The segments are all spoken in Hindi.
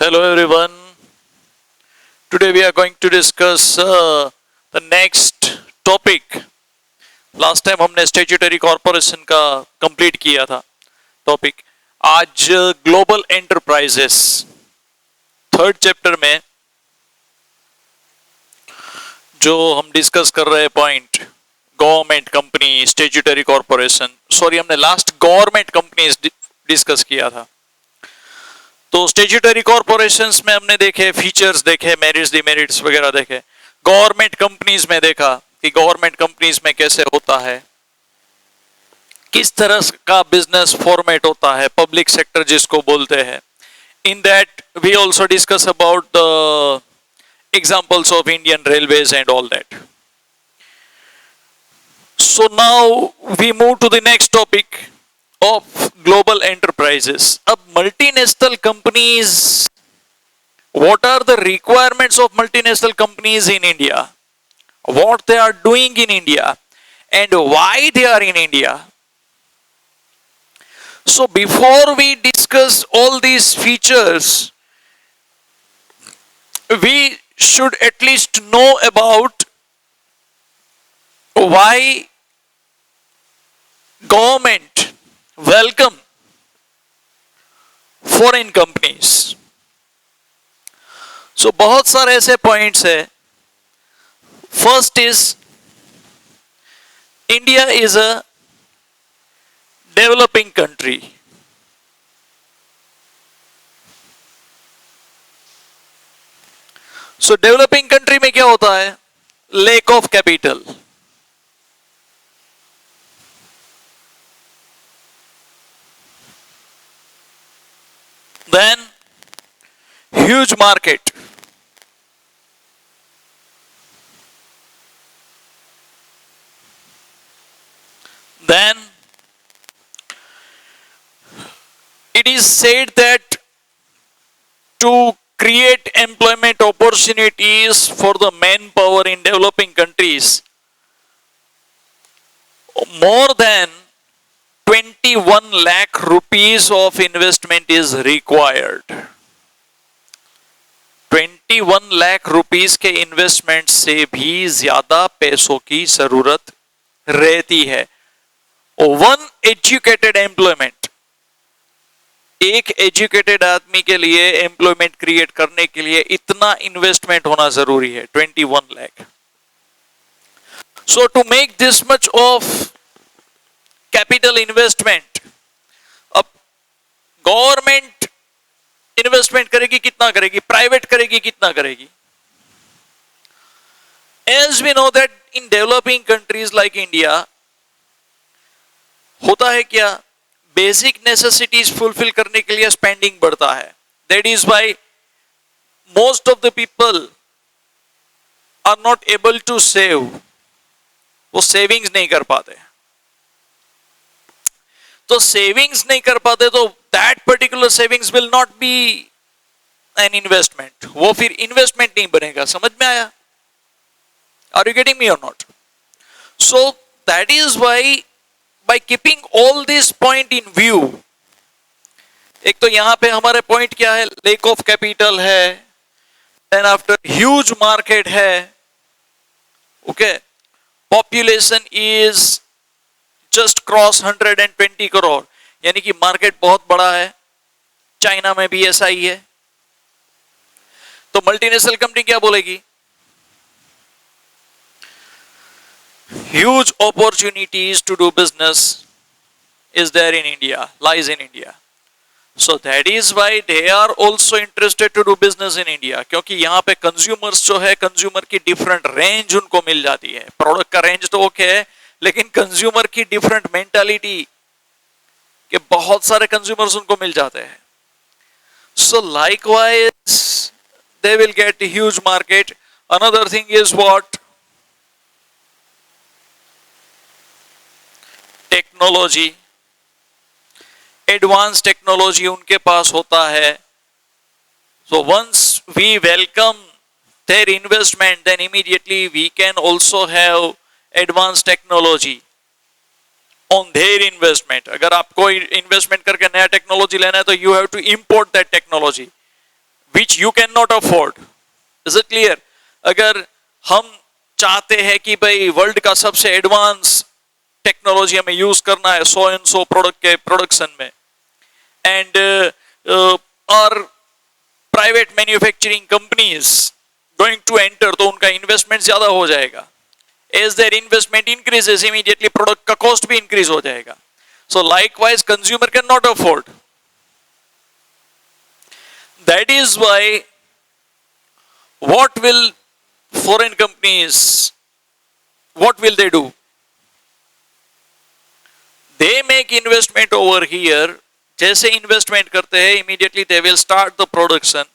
Hello everyone. Today we are going to discuss the next topic. Last time हमने स्टैट्यूटरी कॉरपोरेशन का कंप्लीट किया था टॉपिक. आज ग्लोबल एंटरप्राइजेस थर्ड चैप्टर में जो हम डिस्कस कर रहे हैं point government company statutory corporation. Sorry, हमने लास्ट गवर्नमेंट कंपनीज डिस्कस किया था. तो स्टैट्यूटरी कॉरपोरेशंस में हमने देखे फीचर्स, देखे मेरिट्स डिमेरिट्स वगैरह देखे. गवर्नमेंट कंपनीज में देखा कि गवर्नमेंट कंपनीज में कैसे होता है, किस तरह का बिजनेस फॉर्मेट होता है, पब्लिक सेक्टर जिसको बोलते हैं. In that we also discuss about the examples of Indian railways and all that. So now we move to the next topic of global enterprises. Ab multinational companies, what are the requirements of multinational companies in India, what they are doing in India and why they are in India. So before we discuss all these features, we should at least know about why government welcome foreign companies. So बहुत सारे ऐसे पॉइंट्स है. First is India is a developing country. So developing country में क्या होता है? Lack of capital. Then huge market. Then it is said that to create employment opportunities for the manpower in developing countries, more than 21 lakh rupees of investment is required. 21 lakh rupees के इन्वेस्टमेंट से भी ज्यादा पैसों की जरूरत रहती है. वन एजुकेटेड एम्प्लॉयमेंट, एक एजुकेटेड आदमी के लिए एम्प्लॉयमेंट क्रिएट करने के लिए इतना इन्वेस्टमेंट होना जरूरी है, 21 lakh. So to make this much of capital investment, अब गवर्नमेंट इन्वेस्टमेंट करेगी कितना करेगी, प्राइवेट करेगी कितना करेगी. As we know that in developing countries like India होता है क्या, बेसिक नेसेसिटीज फुलफिल करने के लिए स्पेंडिंग बढ़ता है. That is why most of the people are not able to save. वो सेविंग्स नहीं कर पाते. तो सेविंग्स नहीं कर पाते तो that particular savings will not be an investment. वो फिर इन्वेस्टमेंट नहीं बनेगा. समझ में आया? आर यू गेटिंग मी और not? So that is why by keeping all this point in view, एक तो यहां पे हमारे पॉइंट क्या है, लैक ऑफ कैपिटल है, देन आफ्टर ह्यूज मार्केट है, okay, population is just cross 120 crore, यानी कि मार्केट बहुत बड़ा है. चाइना में भी ऐसा ही है. तो मल्टीनेशनल कंपनी क्या बोलेगी, huge opportunities to do business is there in India, lies in India. So that is why they are also interested to do business in India, क्योंकि यहां पे कंज्यूमर्स जो है, कंज्यूमर की डिफरेंट रेंज उनको मिल जाती है. प्रोडक्ट का रेंज तो ओके है, लेकिन कंज्यूमर की डिफरेंट मेंटालिटी के बहुत सारे कंज्यूमर्स उनको मिल जाते हैं. So likewise they will get huge market. Another thing is what, technology, advance technology उनके पास होता है. So once we welcome their investment, then immediately we can also have advance technology on their investment. अगर आपको इन्वेस्टमेंट करके नया टेक्नोलॉजी लेना है तो you have to import that technology. which you cannot afford. Is it clear? अगर हम चाहते हैं कि भाई वर्ल्ड का सबसे एडवांस टेक्नोलॉजी हमें यूज करना है सो एंड सो प्रोडक्ट के प्रोडक्शन में, एंड और private manufacturing companies going to enter, तो उनका इन्वेस्टमेंट ज्यादा हो जाएगा. As their investment increases, immediately product का कॉस्ट भी इंक्रीज हो जाएगा. So likewise consumer can not afford. That is why what will foreign companies, what will they do? They make investment over here. जैसे इन्वेस्टमेंट करते हैं immediately they will start the production,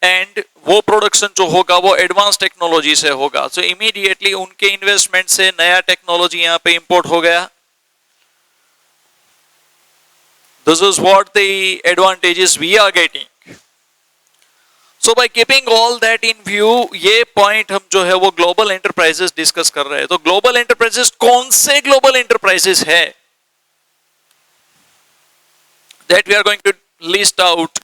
and वो प्रोडक्शन जो होगा वो एडवांस टेक्नोलॉजी से होगा. so immediately उनके इन्वेस्टमेंट से नया टेक्नोलॉजी यहाँ पे इंपोर्ट हो गया. This is what the advantages we are getting. So by keeping all that in view, ये पॉइंट हम जो है वो ग्लोबल एंटरप्राइजेस डिस्कस कर रहे हैं. तो ग्लोबल एंटरप्राइजेस कौन से ग्लोबल एंटरप्राइजेस है? That we are going to list out.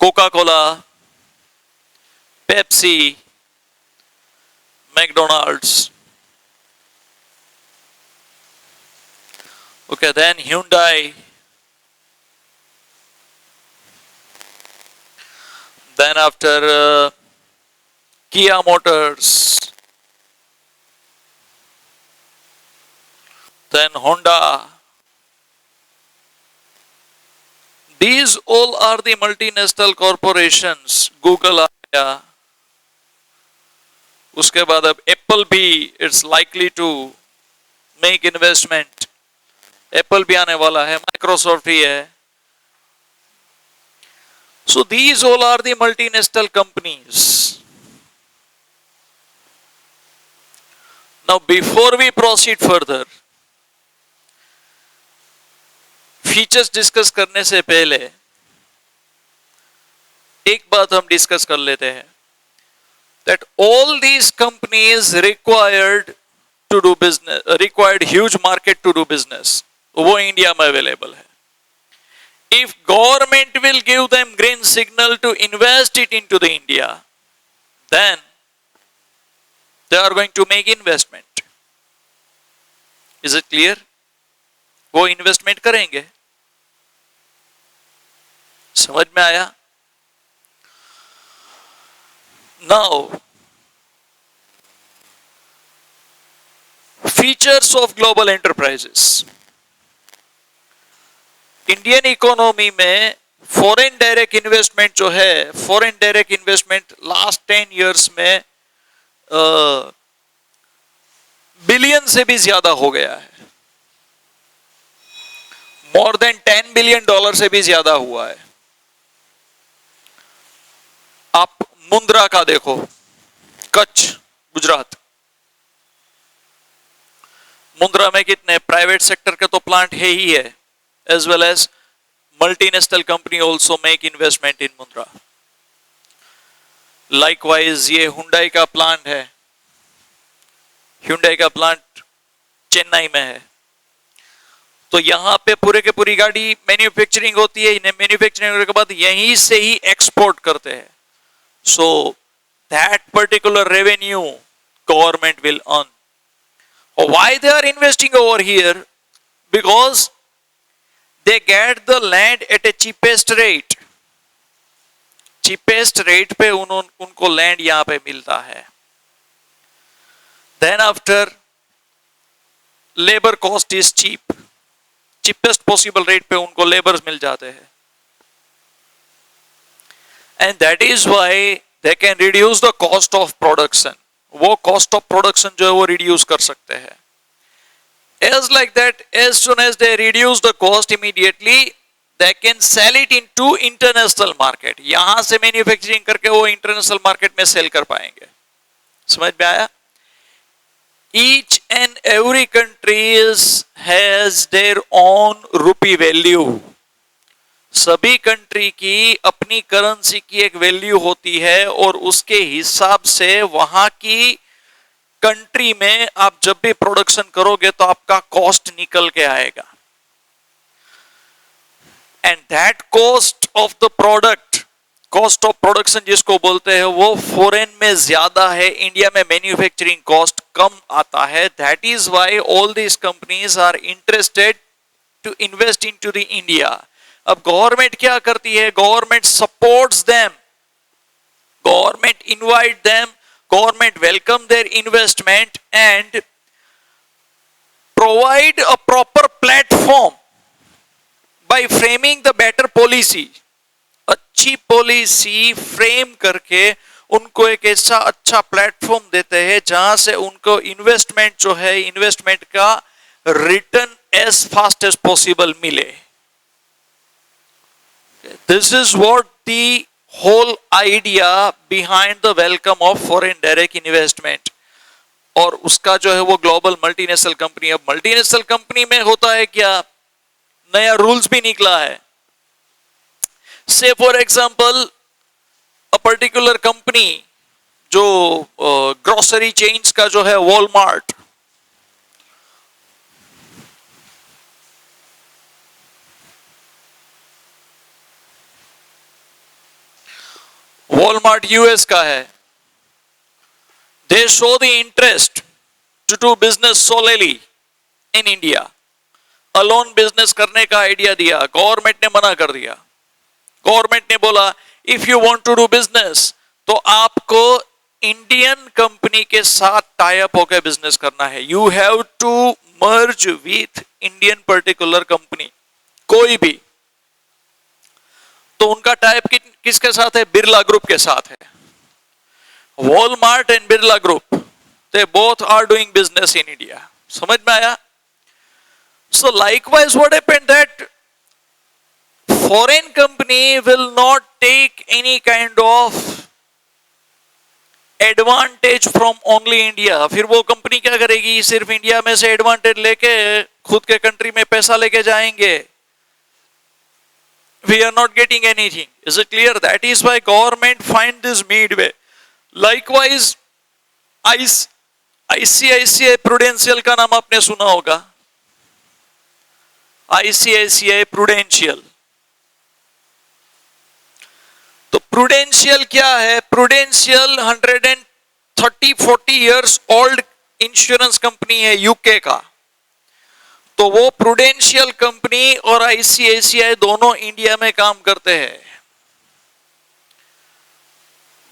Coca-Cola, Pepsi, McDonald's. Okay, then Hyundai. Then after Kia Motors, then Honda. These all are the multinational corporations. Google आया, उसके बाद अब Apple भी it's likely to make investment. Apple भी आने वाला है, Microsoft भी है. So these all are the multinational companies. Now before we proceed further, features discuss करने से पहले एक बात हम डिस्कस कर लेते हैं, that all these companies required huge market to do business. वो इंडिया में अवेलेबल है. If government will give them green signal to invest it into the India, then they are going to make investment. Is it clear? वो इन्वेस्टमेंट करेंगे. समझ में आया? Now, features of global enterprises. Indian economy में फॉरेन डायरेक्ट इन्वेस्टमेंट जो है, foreign direct investment last 10 years में बिलियन से भी ज्यादा हो गया है. मोर देन $10 बिलियन से भी ज्यादा हुआ है. आप मुंद्रा का देखो, कच्छ, गुजरात. मुंद्रा में कितने प्राइवेट सेक्टर के तो प्लांट है ही है, as well as multinational company also make investment in Mundra. Likewise ये Hyundai का प्लांट है. Hyundai का प्लांट चेन्नई में है. तो यहाँ पे पूरे के पूरी गाड़ी मैन्युफैक्चरिंग होती है, इन्हें मैन्युफैक्चरिंग करने के बाद यहीं से ही एक्सपोर्ट करते हैं. So that particular revenue government will earn. Why they are investing over here? Because they get the land at a cheapest rate. cheapest rate पे उनको लैंड यहां पे मिलता है. Then after labor cost is cheap. cheapest possible rate पे उनको लेबर्स मिल जाते हैं. And that is why they can reduce the cost of production. वो cost of production जो है वो reduce कर सकते हैं. As like that, as soon as they reduce the cost, immediately they can sell it into international market. यहां से मैन्युफैक्चरिंग करके वो इंटरनेशनल मार्केट में सेल कर पाएंगे. समझ में आया? Each and every country has their own rupee value. सभी कंट्री की अपनी करेंसी की एक वैल्यू होती है और उसके हिसाब से वहां की कंट्री में आप जब भी प्रोडक्शन करोगे तो आपका कॉस्ट निकल के आएगा. And that cost of the product, cost of production जिसको बोलते हैं, वो फॉरेन में ज्यादा है, इंडिया में मैन्युफैक्चरिंग कॉस्ट कम आता है. That is why all these companies are interested to invest into the India. अब गवर्नमेंट क्या करती है? Government supports them, government invite them, government welcome their investment and provide a proper platform by framing the better policy. अच्छी पॉलिसी फ्रेम करके उनको एक ऐसा अच्छा प्लेटफॉर्म देते हैं जहां से उनको इन्वेस्टमेंट जो है, इन्वेस्टमेंट का return as fast as possible मिले. This is what the whole idea behind the welcome of foreign direct investment. और उसका जो है वो ग्लोबल मल्टीनेशनल कंपनी. अब मल्टीनेशनल कंपनी में होता है क्या, नया रूल्स भी निकला है. Say for example a particular company जो ग्रोसरी चेन्स का जो है वॉलमार्ट, वॉलमार्ट यूएस का है. They show the interest to do business solely in India. Alone business करने का आइडिया दिया, गवर्नमेंट ने मना कर दिया. गवर्नमेंट ने बोला if you want to do business तो आपको इंडियन कंपनी के साथ टाई अप होकर बिजनेस करना है. You have to merge with Indian particular company, कोई भी. तो उनका टाइप किसके साथ है? बिरला ग्रुप के साथ है. Walmart and Birla group, they both are doing business in India. समझ में आया? So likewise what happened that foreign company will not take any kind of advantage from only India. फिर वो कंपनी क्या करेगी? सिर्फ इंडिया में से एडवांटेज लेके खुद के कंट्री में पैसा लेके जाएंगे. We are not getting anything. Is it clear? That is why government find this midway. Likewise, ICICI Prudential का नाम आपने सुना होगा. ICICI Prudential. तो प्रूडेंशियल क्या है? Prudential 130-40 years old insurance company है यूके का. तो वो प्रूडेंशियल कंपनी और आईसीआईसीआई दोनों इंडिया में काम करते हैं.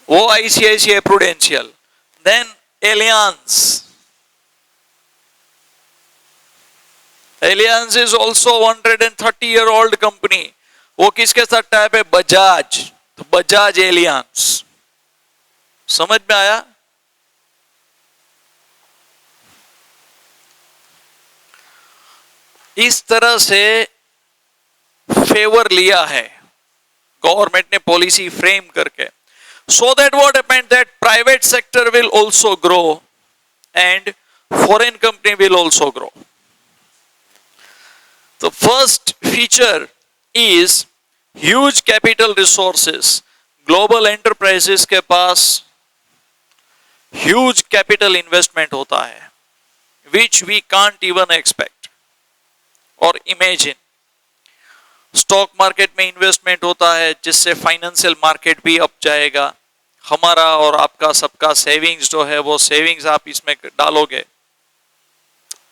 वो ICICI Prudential. Then Allianz. Allianz is also 130 year old company. वो किसके साथ टाइप है? बजाज. तो बजाज एलियांस. समझ में आया? इस तरह से फेवर लिया है गवर्नमेंट ने पॉलिसी फ्रेम करके. So that what happened that private sector will also grow and foreign company will also grow. The first feature is huge capital resources. Global enterprises के पास huge capital investment होता है, which we can't even expect or imagine. Stock market में इन्वेस्टमेंट होता है जिससे फाइनेंशियल मार्केट भी अप जाएगा. हमारा और आपका सबका सेविंग्स जो है वो सेविंग्स आप इसमें डालोगे,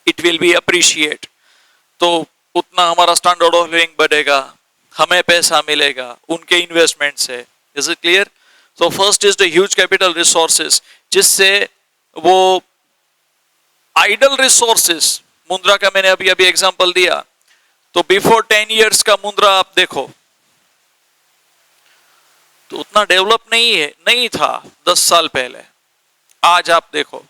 इट विल बी अप्रिशिएट. तो उतना हमारा स्टैंडर्ड ऑफ लिविंग बढ़ेगा, हमें पैसा मिलेगा उनके इन्वेस्टमेंट से. Is it clear? So first is the huge capital resources, जिससे वो आइडल रिसोर्सेज, मुद्रा का मैंने अभी अभी एग्जांपल दिया. तो बिफोर 10 इयर्स का मुद्रा आप देखो तो उतना डेवलप नहीं था 10 साल पहले. आज आप देखो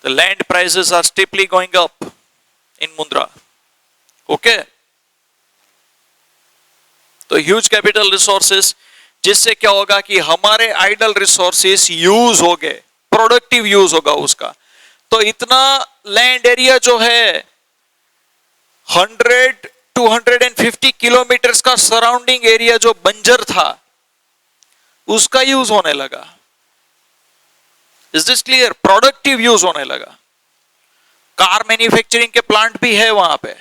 the land prices are steeply going up in मुद्रा. ओके, तो ह्यूज कैपिटल रिसोर्सेस, जिससे क्या होगा कि हमारे आइडल रिसोर्सेस यूज हो गए, प्रोडक्टिव यूज होगा उसका. तो इतना लैंड एरिया जो है 100-150 किलोमीटर का सराउंडिंग एरिया जो बंजर था उसका यूज होने लगा. Is this clear? Productive use होने लगा. कार मैन्युफैक्चरिंग के प्लांट भी है वहां पे.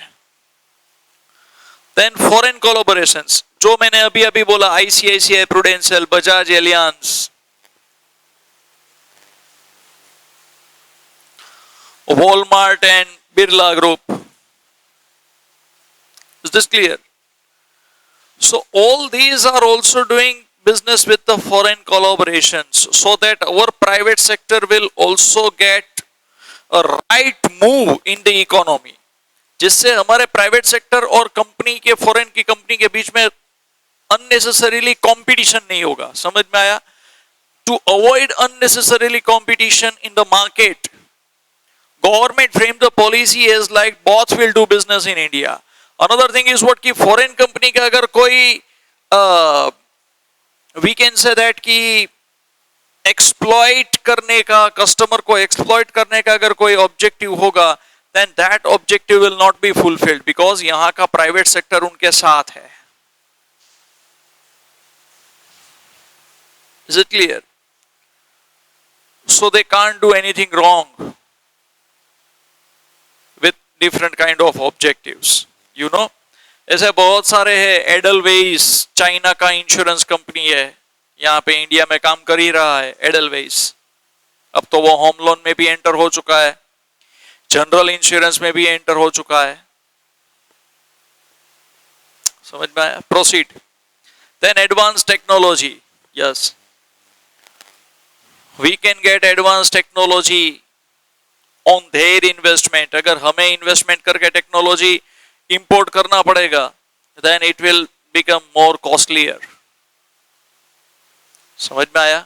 देन फॉरेन कोलैबोरेशंस, जो मैंने अभी अभी बोला, ICICI prudential, Bajaj Alliance, Walmart and Birla Group. Is this clear? So all these are also doing business with the foreign collaborations so that our private sector will also get a right move in the economy, जिससे हमारे प्राइवेट सेक्टर और कंपनी के, फॉरेन की कंपनी के बीच में अननेसेसरीली कंपटीशन नहीं होगा। समझ में आया? To avoid unnecessarily competition in the market, government framed the policy as like both will do business in India. Another thing is what कि foreign company का अगर कोई we can say that कि exploit करने का, customer को exploit करने का अगर कोई objective होगा, then that objective will not be fulfilled because यहाँ का private sector उनके साथ है। Is it clear? So they can't do anything wrong different kind of objectives, you know। ऐसे बहुत सारे हैं, एडलवेज चाइना का इंश्योरेंस कंपनी है, यहाँ पे इंडिया में काम कर ही रहा है एडलवेज। अब तो वो होम लोन में भी एंटर हो चुका है, जनरल इंश्योरेंस में भी एंटर हो चुका है। समझ में आया? Proceed. Then advance technology, yes, we can get advance technology on their investment। अगर हमें इन्वेस्टमेंट करके टेक्नोलॉजी इंपोर्ट करना पड़ेगा, then it will become more costlier। समझ में आया?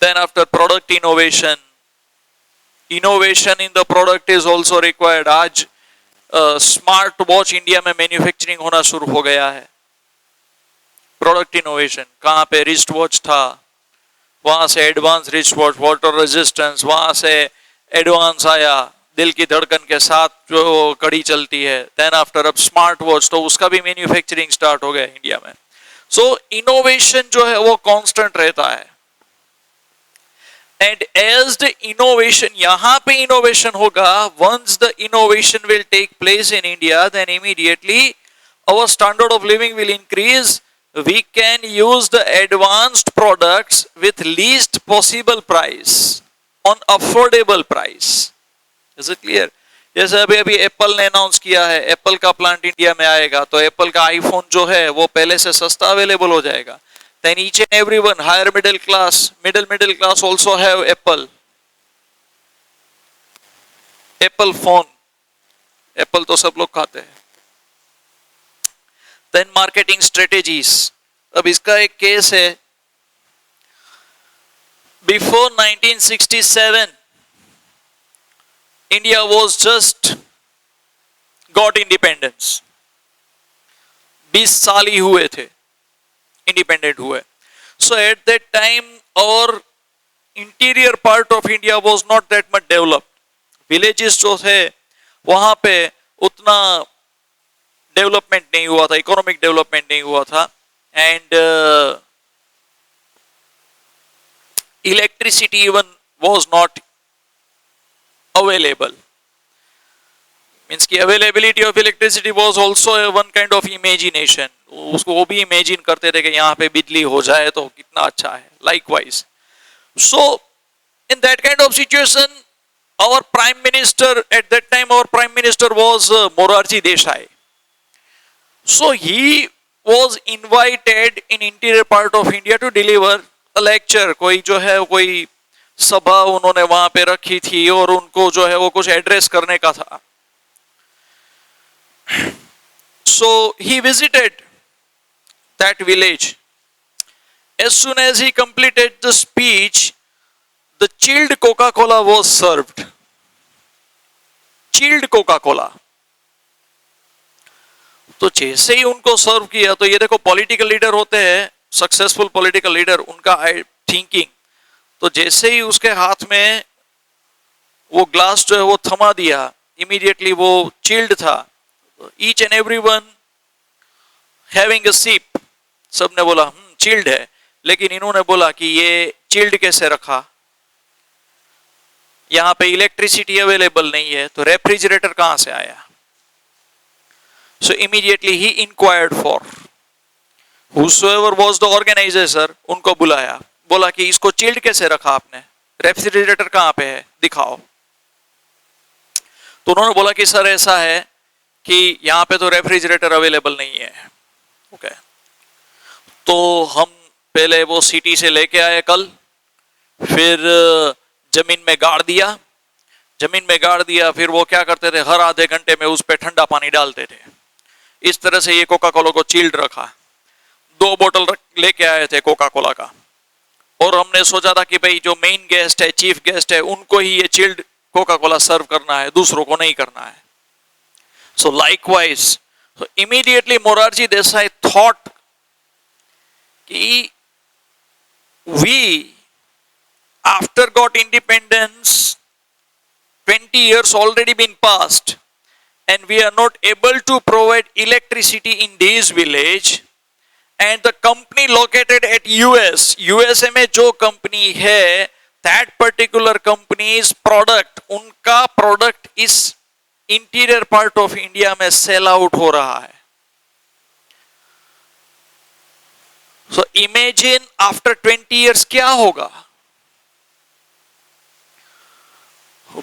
Then after product innovation, innovation in the product is also required। आज स्मार्ट वॉच इंडिया में मैन्युफैक्चरिंग होना शुरू हो गया है। प्रोडक्ट इनोवेशन कहाँ पे? रिस्ट वॉच था, वहां से advance wrist watch, water resistance, वहां से एडवांस आया, दिल की धड़कन के साथ जो घड़ी चलती है। देन आफ्टर अब स्मार्ट वॉच, तो उसका भी मैन्युफैक्चरिंग स्टार्ट हो गया इंडिया में। सो इनोवेशन जो है वो कांस्टेंट रहता है। एंड एज द इनोवेशन, यहां पे इनोवेशन होगा, once the innovation will take place in India, then immediately our standard of living will increase. We can use the advanced products with least possible price on affordable price। Is it clear? जैसे अभी अभी एप्पल ने अनाउंस किया है, एप्पल का प्लांट इंडिया में आएगा, तो एप्पल का आईफोन जो है वो पहले से सस्ता अवेलेबल हो जाएगा। Then each and everyone, higher middle class, middle class also have Apple phone। Apple तो सब लोग खाते हैं। देन मार्केटिंग स्ट्रेटेजीज, अब इसका एक केस है। Before 1967 India was just got independence. 20 साल ही हुए थे इंडिपेंडेंट हुए। सो एट दैट टाइम और interior part of India was not that much developed. Villages जो थे वहां पे उतना डेवलपमेंट नहीं हुआ था, इकोनॉमिक डेवलपमेंट नहीं हुआ था। And electricity even was not available, means की availability of electricity was also one kind of imagination. उसको वो भी इमेजिन करते थे कि यहाँ पे बिजली हो जाए तो कितना अच्छा है। Likewise, so in that kind of situation our prime minister at that time, our prime minister was Morarji Desai। So he was invited in interior part of India to deliver a lecture। कोई जो है कोई सभा उन्होंने वहां पे रखी थी और उनको जो है वो कुछ एड्रेस करने का था। So he visited that village। As soon as he completed the speech, the chilled Coca-Cola was served। chilled Coca-Cola। तो जैसे ही उनको सर्व किया, तो ये देखो पॉलिटिकल लीडर होते हैं, सक्सेसफुल पॉलिटिकल लीडर, उनका थिंकिंग, तो जैसे ही उसके हाथ में वो ग्लास जो है वो थमा दिया, इमीडिएटली वो चिल्ड था। Each and everyone having a sip, सबने बोला चिल्ड है, लेकिन इन्होंने बोला कि ये चिल्ड कैसे रखा, यहाँ पे इलेक्ट्रिसिटी अवेलेबल नहीं है, तो रेफ्रिजरेटर कहां से आया। So immediately he inquired for whosoever was the organizer, उनको बुलाया, बोला कि इसको चिल्ड कैसे रखा आपने, रेफ्रिजरेटर कहाँ पे है दिखाओ। तो उन्होंने बोला कि सर ऐसा है कि यहाँ पे तो रेफ्रिजरेटर अवेलेबल नहीं है। ओके, तो हम पहले वो सिटी से लेके आए कल, फिर जमीन में गाड़ दिया, जमीन में गाड़ दिया, फिर वो क्या करते थे हर आधे घंटे में उस पे ठंडा पानी डालते थे। इस तरह से ये कोका कोला को चिल्ड रखा। 2 बोतल लेके आए थे कोका कोला का, और हमने सोचा था कि भाई जो मेन गेस्ट है, चीफ गेस्ट है, उनको ही ये चिल्ड कोका कोला सर्व करना है, दूसरों को नहीं करना है। सो likewise, so immediately Morarji Desai thought कि we after got independence 20 years already been passed and we are not able to provide electricity in this village, and the company located at USA में जो company है, that particular company's product, उनका product इस इंटीरियर पार्ट ऑफ इंडिया में सेल आउट हो रहा है। सो इमेजिन आफ्टर 20 इयर्स क्या होगा।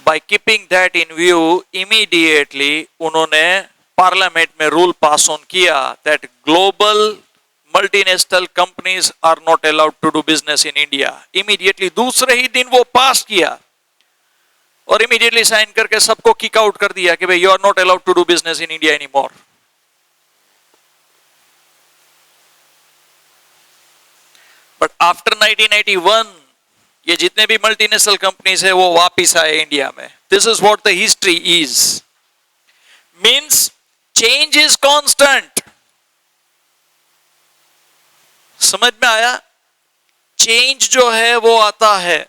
By keeping that in view, immediately उन्होंने पार्लियामेंट में रूल पास ऑन किया that global multinational companies are not allowed to do business in India. Immediately दूसरे ही दिन वो पास किया और इमीडिएटली साइन करके सबको किक आउट कर दिया कि भाई you are not allowed to do business in India any more. But after 1991 ये जितने भी मल्टीनेशनल कंपनीज है वो वापिस आए इंडिया में। This is what the history is, means change is constant. समझ में आया? चेंज जो है वो आता है।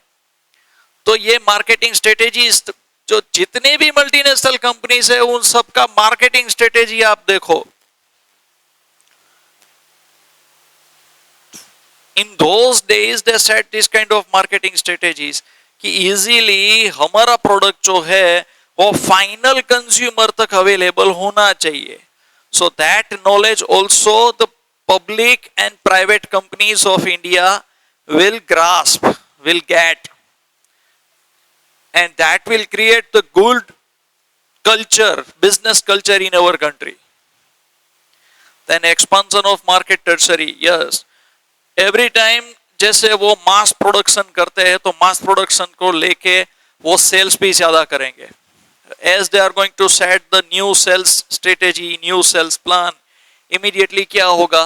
तो ये मार्केटिंग स्ट्रेटेजीज, जो जितने भी मल्टीनेशनल कंपनीज है उन सबका मार्केटिंग स्ट्रेटेजी आप देखो। In those days they set this kind of marketing strategies कि इजीली हमारा प्रोडक्ट जो है वो फाइनल कंज्यूमर तक अवेलेबल होना चाहिए। So that knowledge also the public and private companies of India will grasp, will get, and that will create the good culture, business culture in our country. Then expansion of market tertiary, yes, every time जैसे वो मास प्रोडक्शन करते हैं तो मास प्रोडक्शन को लेके वो सेल्स भी ज्यादा करेंगे। as they are going to set the new sales strategy, new sales plan, immediately क्या होगा?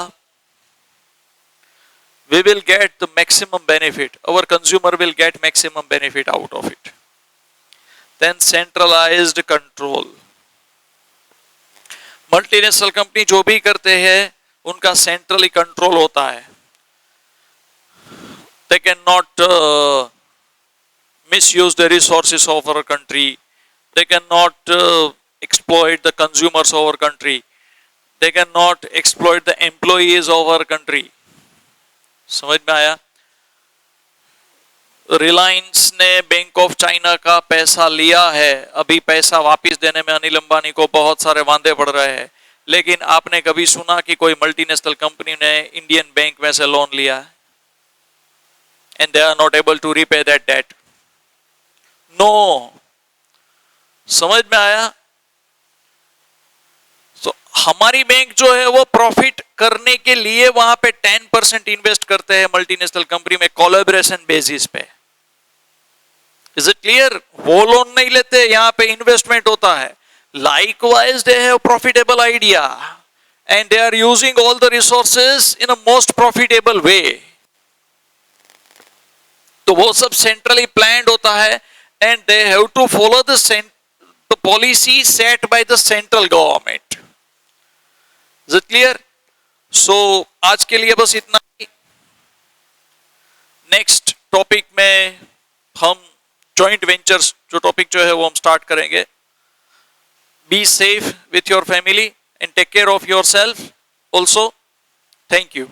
we will get the maximum benefit, our consumer will get maximum benefit out of it. Then centralized control, multinational company जो भी करते हैं उनका सेंट्रली कंट्रोल होता है। they cannot misuse the resources of our country, they cannot exploit the consumers of our country, they cannot exploit the employees of our country. समझ में आया? रिलायंस ने बैंक ऑफ चाइना का पैसा लिया है, अभी पैसा वापस देने में अनिल अंबानी को बहुत सारे वांदे पड़ रहे हैं, लेकिन आपने कभी सुना कि कोई मल्टीनेशनल कंपनी ने इंडियन बैंक में से लोन लिया है and they are not able to repay that debt? No. समझ में आया? तो हमारी बैंक जो है वो प्रॉफिट करने के लिए वहां पे 10% इन्वेस्ट करते हैं मल्टीनेशनल कंपनी में कोलैबोरेशन बेसिस पे। Is it clear? वो लोन नहीं लेते, यहां पे इन्वेस्टमेंट होता है। Likewise they have profitable idea and they are using all the resources in a most profitable way. तो वो सब सेंट्रली प्लान्ड होता है and they have to follow the policy set by the central government. Is it clear? So आज के लिए बस इतना ही। नेक्स्ट टॉपिक में हम जॉइंट वेंचर्स जो टॉपिक जो है वो हम स्टार्ट करेंगे। Be safe with your family and take care of yourself also. Thank you.